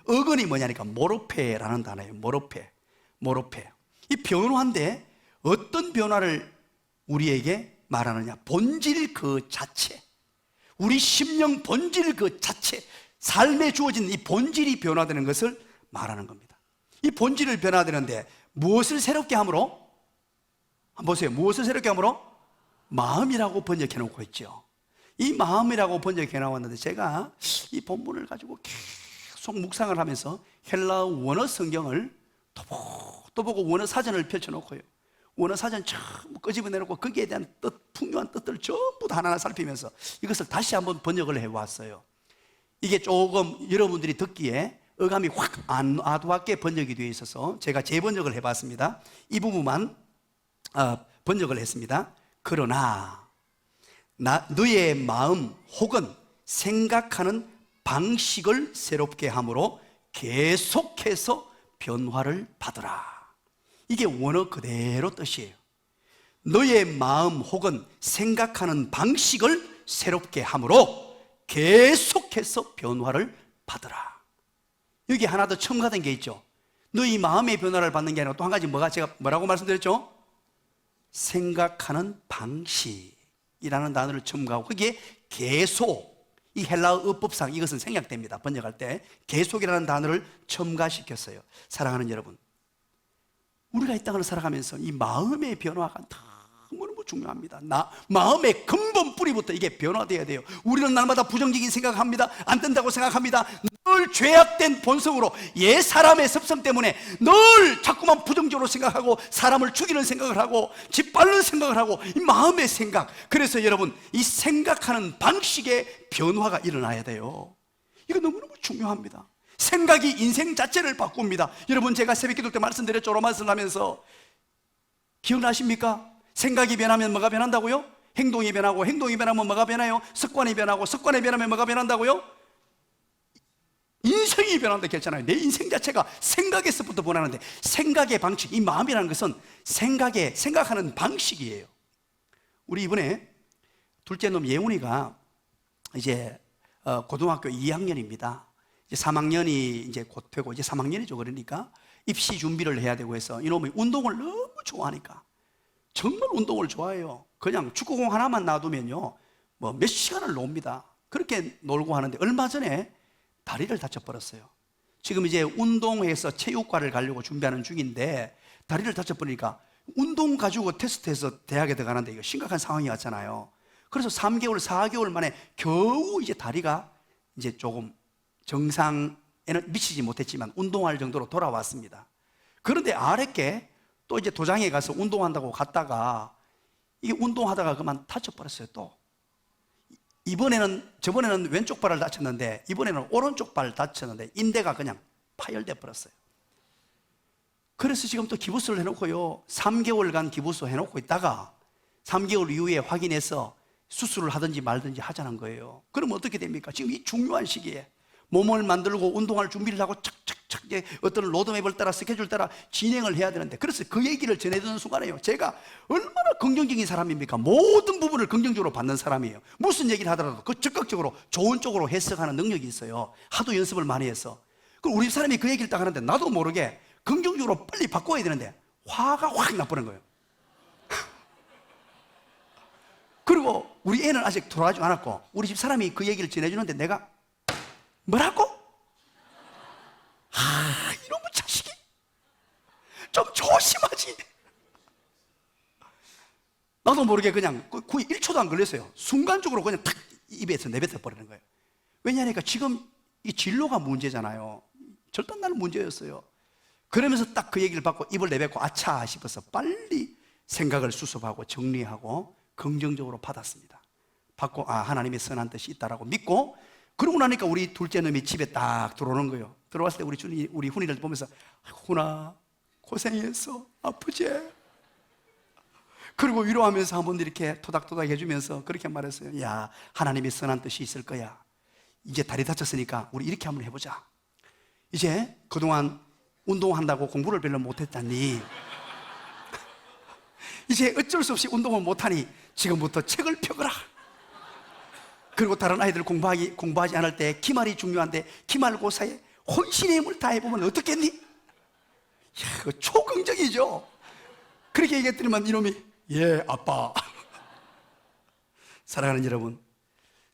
어근이 뭐냐니까 모로페라는 단어예요. 모로페. 이 변화인데 어떤 변화를 우리에게 말하느냐? 본질 그 자체, 우리 심령 본질 그 자체, 삶에 주어진 이 본질이 변화되는 것을 말하는 겁니다. 이 본질을 변화되는데 무엇을 새롭게 함으로? 한번 보세요. 무엇을 새롭게 함으로? 마음이라고 번역해 놓고 있죠. 이 마음이라고 번역해 나왔는데 제가 이 본문을 가지고 계속 묵상을 하면서 헬라 원어 성경을 또 보고 원어 사전을 펼쳐놓고요, 원어 사전 전부 끄집어내놓고 거기에 대한 뜻, 풍요한 뜻들을 전부 다 하나하나 살피면서 이것을 다시 한번 번역을 해왔어요. 이게 조금 여러분들이 듣기에 어감이 확 안 와닿게 번역이 되어 있어서 제가 재번역을 해봤습니다. 이 부분만 번역을 했습니다. 그러나 너의 마음 혹은 생각하는 방식을 새롭게 함으로 계속해서 변화를 받으라. 이게 원어 그대로 뜻이에요. 너의 마음 혹은 생각하는 방식을 새롭게 함으로 계속해서 변화를 받으라. 여기 하나 더 첨가된 게 있죠. 너희 마음의 변화를 받는 게 아니라 또 한 가지, 제가 뭐라고 말씀드렸죠? 생각하는 방식이라는 단어를 첨가하고 거기에 계속, 이 헬라어 어법상 이것은 생략됩니다. 번역할 때 계속이라는 단어를 첨가시켰어요. 사랑하는 여러분, 우리가 이 땅을 살아가면서 이 마음의 변화가 너무너무 중요합니다. 마음의 근본 뿌리부터 이게 변화되어야 돼요. 우리는 날마다 부정적인 생각합니다. 안 된다고 생각합니다. 늘 죄악된 본성으로 옛 사람의 습성 때문에 늘 자꾸만 부정적으로 생각하고 사람을 죽이는 생각을 하고 짓밟는 생각을 하고 이 마음의 생각. 그래서 여러분 이 생각하는 방식의 변화가 일어나야 돼요. 이거 너무너무 중요합니다. 생각이 인생 자체를 바꿉니다. 여러분 제가 새벽기도 때 말씀드렸죠. 로마서를 하면서 기억나십니까? 생각이 변하면 뭐가 변한다고요? 행동이 변하고 행동이 변하면 뭐가 변해요? 습관이 변하고 습관이 변하면 뭐가 변한다고요? 인생이 변한다 했잖아요. 내 인생 자체가 생각에서부터 변하는데 생각의 방식, 이 마음이라는 것은 생각하는 방식이에요. 우리 이번에 둘째 놈 예훈이가 이제 고등학교 2학년입니다. 이제 3학년이 이제 곧 되고 이제 3학년이죠. 그러니까 입시 준비를 해야 되고 해서 이놈이 운동을 너무 좋아하니까 정말 운동을 좋아해요. 그냥 축구공 하나만 놔두면요 뭐 몇 시간을 놉니다. 그렇게 놀고 하는데 얼마 전에 다리를 다쳐버렸어요. 지금 이제 운동회에서 체육과를 가려고 준비하는 중인데 다리를 다쳐버리니까 운동 가지고 테스트해서 대학에 들어가는데 이거 심각한 상황이 왔잖아요. 그래서 3개월, 4개월 만에 겨우 이제 다리가 이제 조금 정상에는 미치지 못했지만 운동할 정도로 돌아왔습니다. 그런데 아랫게 또 이제 도장에 가서 운동한다고 갔다가 이게 운동하다가 그만 다쳐버렸어요. 또 저번에는 왼쪽 발을 다쳤는데 이번에는 오른쪽 발을 다쳤는데 인대가 그냥 파열돼 버렸어요. 그래서 지금 또 기부스를 해놓고요 3개월간 기부스 해놓고 있다가 3개월 이후에 확인해서 수술을 하든지 말든지 하자는 거예요. 그럼 어떻게 됩니까? 지금 이 중요한 시기에 몸을 만들고 운동할 준비를 하고 착착착 어떤 로드맵을 따라 스케줄 따라 진행을 해야 되는데, 그래서 그 얘기를 전해드는 순간에요 제가 얼마나 긍정적인 사람입니까? 모든 부분을 긍정적으로 받는 사람이에요. 무슨 얘기를 하더라도 그 적극적으로 좋은 쪽으로 해석하는 능력이 있어요. 하도 연습을 많이 해서. 그럼 우리 사람이 그 얘기를 딱 하는데 나도 모르게 긍정적으로 빨리 바꿔야 되는데 화가 확 나버린 거예요. 그리고 우리 애는 아직 돌아가지 않았고 우리 집 사람이 그 얘기를 전해주는데 내가 뭐라고? 이놈의 자식이 좀 조심하지. 나도 모르게 그냥 거의 1초도 안 걸렸어요. 순간적으로 그냥 탁 입에서 내뱉어 버리는 거예요. 왜냐하니까 지금 이 진로가 문제잖아요. 절단날 문제였어요. 그러면서 딱 그 얘기를 받고 입을 내뱉고 아차 싶어서 빨리 생각을 수습하고 정리하고 긍정적으로 받았습니다. 받고 하나님의 선한 뜻이 있다라고 믿고, 그러고 나니까 우리 둘째 놈이 집에 딱 들어오는 거예요. 들어왔을 때 우리 훈이를 보면서 훈아 고생했어, 아프지? 그리고 위로하면서 한번 이렇게 토닥토닥 해주면서 그렇게 말했어요. 야, 하나님의 선한 뜻이 있을 거야. 이제 다리 다쳤으니까 우리 이렇게 한번 해보자. 이제 그동안 운동한다고 공부를 별로 못했다니 이제 어쩔 수 없이 운동을 못하니 지금부터 책을 펴거라. 그리고 다른 아이들 공부하지 않을 때 기말이 중요한데 기말고사에 혼신의 힘을 다해보면 어떻겠니? 이야, 초긍정이죠. 그렇게 얘기했더니만 이놈이 예 아빠. 사랑하는 여러분,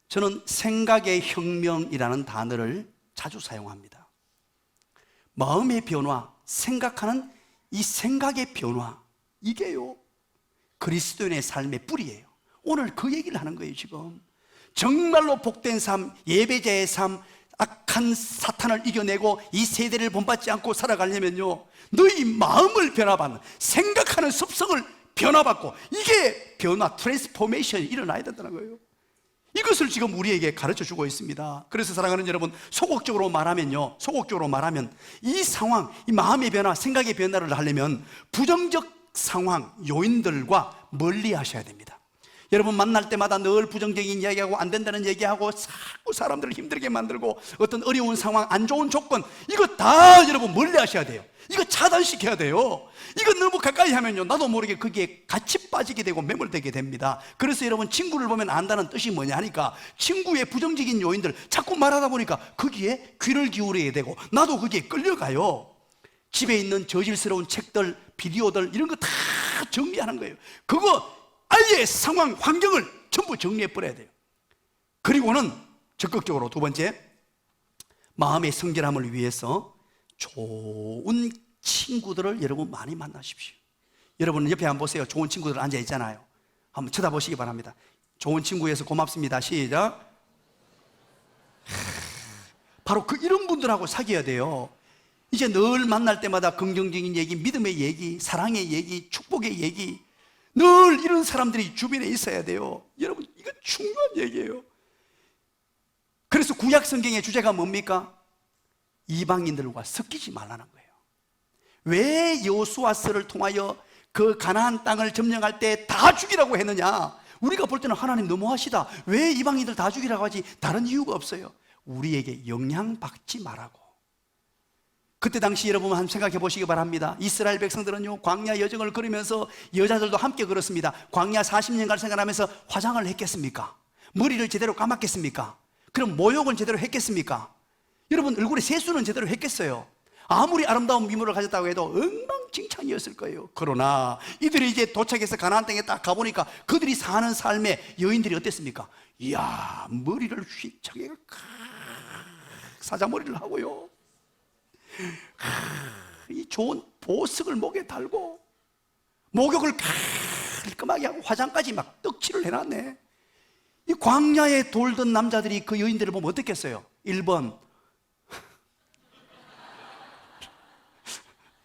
저는 생각의 혁명이라는 단어를 자주 사용합니다. 마음의 변화, 생각하는 이 생각의 변화, 이게요 그리스도인의 삶의 뿌리예요. 오늘 그 얘기를 하는 거예요. 지금 정말로 복된 삶, 예배자의 삶, 악한 사탄을 이겨내고 이 세대를 본받지 않고 살아가려면요 너희 마음을 변화받는, 생각하는 습성을 변화받고, 이게 변화, 트랜스포메이션이 일어나야 된다는 거예요. 이것을 지금 우리에게 가르쳐주고 있습니다. 그래서 사랑하는 여러분, 소극적으로 말하면 이 상황, 이 마음의 변화, 생각의 변화를 하려면 부정적 상황, 요인들과 멀리 하셔야 됩니다. 여러분 만날 때마다 늘 부정적인 이야기하고 안 된다는 얘기하고 자꾸 사람들을 힘들게 만들고 어떤 어려운 상황, 안 좋은 조건, 이거 다 여러분 멀리 하셔야 돼요. 이거 차단시켜야 돼요. 이거 너무 가까이 하면요 나도 모르게 거기에 같이 빠지게 되고 매몰되게 됩니다. 그래서 여러분 친구를 보면 안다는 뜻이 뭐냐 하니까 친구의 부정적인 요인들 자꾸 말하다 보니까 거기에 귀를 기울여야 되고 나도 거기에 끌려가요. 집에 있는 저질스러운 책들, 비디오들 이런 거 다 정리하는 거예요. 그거 아예 상황, 환경을 전부 정리해 버려야 돼요. 그리고는 적극적으로 두 번째, 마음의 성결함을 위해서 좋은 친구들을 여러분 많이 만나십시오. 여러분 옆에 한번 보세요. 좋은 친구들 앉아 있잖아요. 한번 쳐다보시기 바랍니다. 좋은 친구여서 고맙습니다. 시작. 바로 이런 분들하고 사귀어야 돼요. 이제 늘 만날 때마다 긍정적인 얘기, 믿음의 얘기, 사랑의 얘기, 축복의 얘기, 늘 이런 사람들이 주변에 있어야 돼요. 여러분, 이거 중요한 얘기예요. 그래서 구약 성경의 주제가 뭡니까? 이방인들과 섞이지 말라는 거예요. 왜 여호수아서를 통하여 그 가나안 땅을 점령할 때 다 죽이라고 했느냐? 우리가 볼 때는 하나님 너무하시다. 왜 이방인들 다 죽이라고 하지? 다른 이유가 없어요. 우리에게 영향받지 말라고. 그때 당시 여러분 한번 생각해 보시기 바랍니다. 이스라엘 백성들은요, 광야 여정을 걸으면서 여자들도 함께 걸었습니다. 광야 40년간 생활하면서 화장을 했겠습니까? 머리를 제대로 감았겠습니까? 그럼 모욕을 제대로 했겠습니까? 여러분, 얼굴에 세수는 제대로 했겠어요? 아무리 아름다운 미모를 가졌다고 해도 엉망진창이었을 거예요. 그러나 이들이 이제 도착해서 가나안 땅에 딱 가보니까 그들이 사는 삶의 여인들이 어땠습니까? 이야, 머리를 휘청해 사자머리를 하고요, 이 좋은 보석을 목에 달고 목욕을 깔끔하게 하고 화장까지 막 떡칠을 해놨네. 이 광야에 돌던 남자들이 그 여인들을 보면 어떻겠어요? 1번,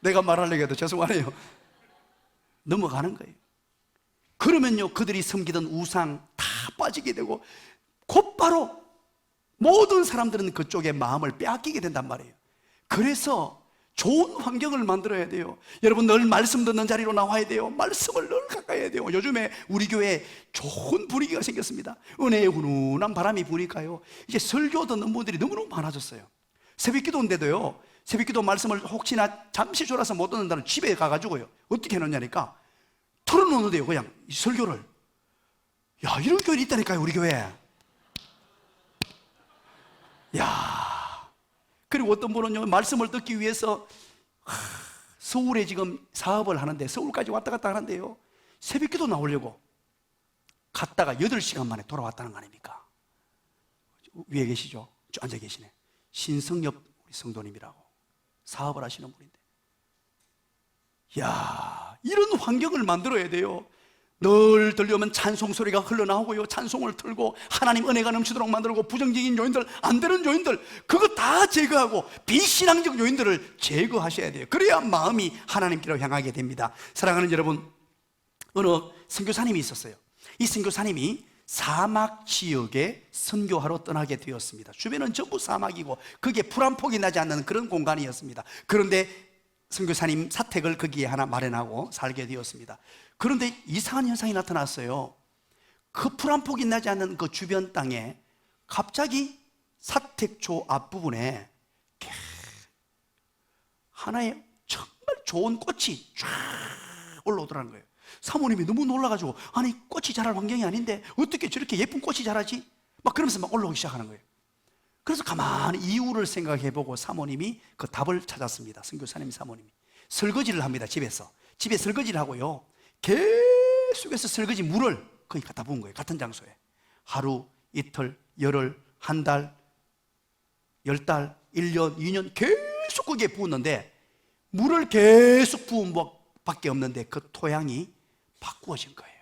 내가 말하려고 해도 죄송하네요, 넘어가는 거예요. 그러면요, 그들이 섬기던 우상 다 빠지게 되고 곧바로 모든 사람들은 그쪽에 마음을 빼앗기게 된단 말이에요. 그래서 좋은 환경을 만들어야 돼요. 여러분, 늘 말씀 듣는 자리로 나와야 돼요. 말씀을 늘 가까이 해야 돼요. 요즘에 우리 교회에 좋은 분위기가 생겼습니다. 은혜의 훈훈한 바람이 부니까요, 이제 설교 듣는 분들이 너무너무 많아졌어요. 새벽 기도인데도요, 새벽 기도 말씀을 혹시나 잠시 졸아서 못 듣는다는 집에 가가지고요, 어떻게 해놓냐니까 틀어놓는데요, 그냥 이 설교를. 야, 이런 교회 있다니까요, 우리 교회에. 야, 그리고 어떤 분은요, 말씀을 듣기 위해서 서울에 지금 사업을 하는데 서울까지 왔다 갔다 하는데요, 새벽기도 나오려고 갔다가 8시간 만에 돌아왔다는 거 아닙니까? 위에 계시죠? 저 앉아 계시네. 신성엽 우리 성도님이라고 사업을 하시는 분인데, 야, 이런 환경을 만들어야 돼요. 늘 들려오면 찬송 소리가 흘러나오고요, 찬송을 틀고 하나님 은혜가 넘치도록 만들고, 부정적인 요인들, 안 되는 요인들, 그거 다 제거하고 비신앙적 요인들을 제거하셔야 돼요. 그래야 마음이 하나님께로 향하게 됩니다. 사랑하는 여러분, 어느 선교사님이 있었어요. 이 선교사님이 사막 지역에 선교하러 떠나게 되었습니다. 주변은 전부 사막이고 그게 풀 한 폭이 나지 않는 그런 공간이었습니다. 그런데 선교사님 사택을 거기에 하나 마련하고 살게 되었습니다. 그런데 이상한 현상이 나타났어요. 그 풀 한 폭이 나지 않는 그 주변 땅에 갑자기 사택초 앞부분에 하나의 정말 좋은 꽃이 쫙 올라오더라는 거예요. 사모님이 너무 놀라가지고, 아니 꽃이 자랄 환경이 아닌데 어떻게 저렇게 예쁜 꽃이 자라지? 막 그러면서 막 올라오기 시작하는 거예요. 그래서 가만히 이유를 생각해보고 사모님이 그 답을 찾았습니다. 선교사님 사모님이 설거지를 합니다. 집에 설거지를 하고요, 계속해서 설거지 물을 거기 갖다 부은 거예요. 같은 장소에 하루, 이틀, 열흘, 한 달, 10달, 1년, 2년 계속 거기에 부었는데, 물을 계속 부은 밖에 없는데 그 토양이 바꾸어진 거예요.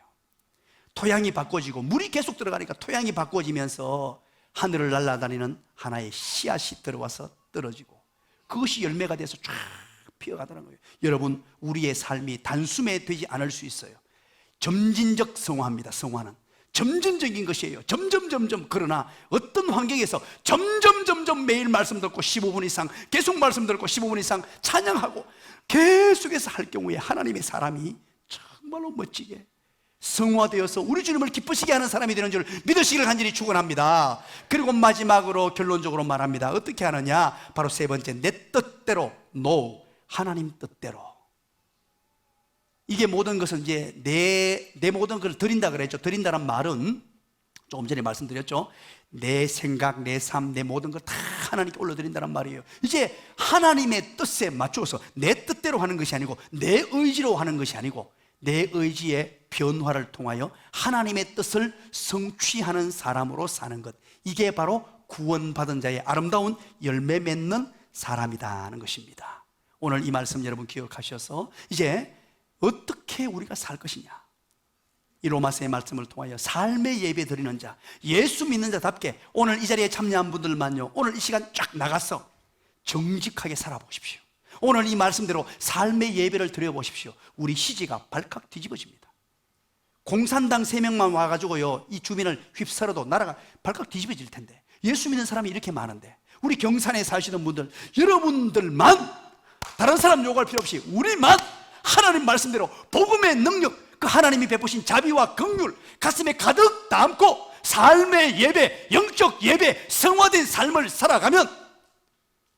토양이 바꿔지고 물이 계속 들어가니까 토양이 바꿔지면서 하늘을 날아다니는 하나의 씨앗이 들어와서 떨어지고 그것이 열매가 돼서 쫙 피어가더라는 거예요. 여러분, 우리의 삶이 단숨에 되지 않을 수 있어요. 점진적 성화입니다. 성화는 점진적인 것이에요. 점점. 그러나 어떤 환경에서 점점 매일 말씀 듣고 15분 이상 계속 말씀 듣고 15분 이상 찬양하고 계속해서 할 경우에 하나님의 사람이 정말로 멋지게 성화되어서 우리 주님을 기쁘시게 하는 사람이 되는 줄 믿으시기를 간절히 축원합니다. 그리고 마지막으로 결론적으로 말합니다. 어떻게 하느냐? 바로 세 번째, 내 뜻대로, no, 하나님 뜻대로. 이게 모든 것은 이제 내 모든 것을 드린다 그랬죠. 드린다는 말은 조금 전에 말씀드렸죠. 내 생각, 내 삶, 내 모든 걸 다 하나님께 올려드린다는 말이에요. 이제 하나님의 뜻에 맞춰서 내 뜻대로 하는 것이 아니고, 내 의지로 하는 것이 아니고, 내 의지의 변화를 통하여 하나님의 뜻을 성취하는 사람으로 사는 것, 이게 바로 구원받은 자의 아름다운 열매 맺는 사람이라는 것입니다. 오늘 이 말씀 여러분 기억하셔서 이제 어떻게 우리가 살 것이냐, 이 로마서의 말씀을 통하여 삶의 예배 드리는 자, 예수 믿는 자답게 오늘 이 자리에 참여한 분들만요, 오늘 이 시간 쫙 나가서 정직하게 살아보십시오. 오늘 이 말씀대로 삶의 예배를 드려보십시오. 우리 시지가 발칵 뒤집어집니다. 공산당 3명만 와가지고요, 이 주민을 휩쓸어도 나라가 발칵 뒤집어질 텐데, 예수 믿는 사람이 이렇게 많은데, 우리 경산에 사시는 분들, 여러분들만, 다른 사람 요구할 필요 없이 우리만 하나님 말씀대로 복음의 능력, 그 하나님이 베푸신 자비와 긍휼 가슴에 가득 담고 삶의 예배, 영적 예배, 성화된 삶을 살아가면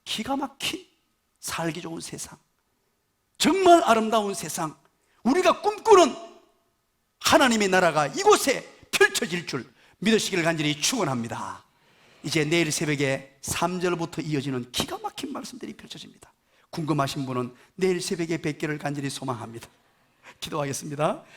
기가 막힌 살기 좋은 세상, 정말 아름다운 세상, 우리가 꿈꾸는 하나님의 나라가 이곳에 펼쳐질 줄 믿으시기를 간절히 축원합니다. 이제 내일 새벽에 3절부터 이어지는 기가 막힌 말씀들이 펼쳐집니다. 궁금하신 분은 내일 새벽에 뵙기를 간절히 소망합니다. 기도하겠습니다.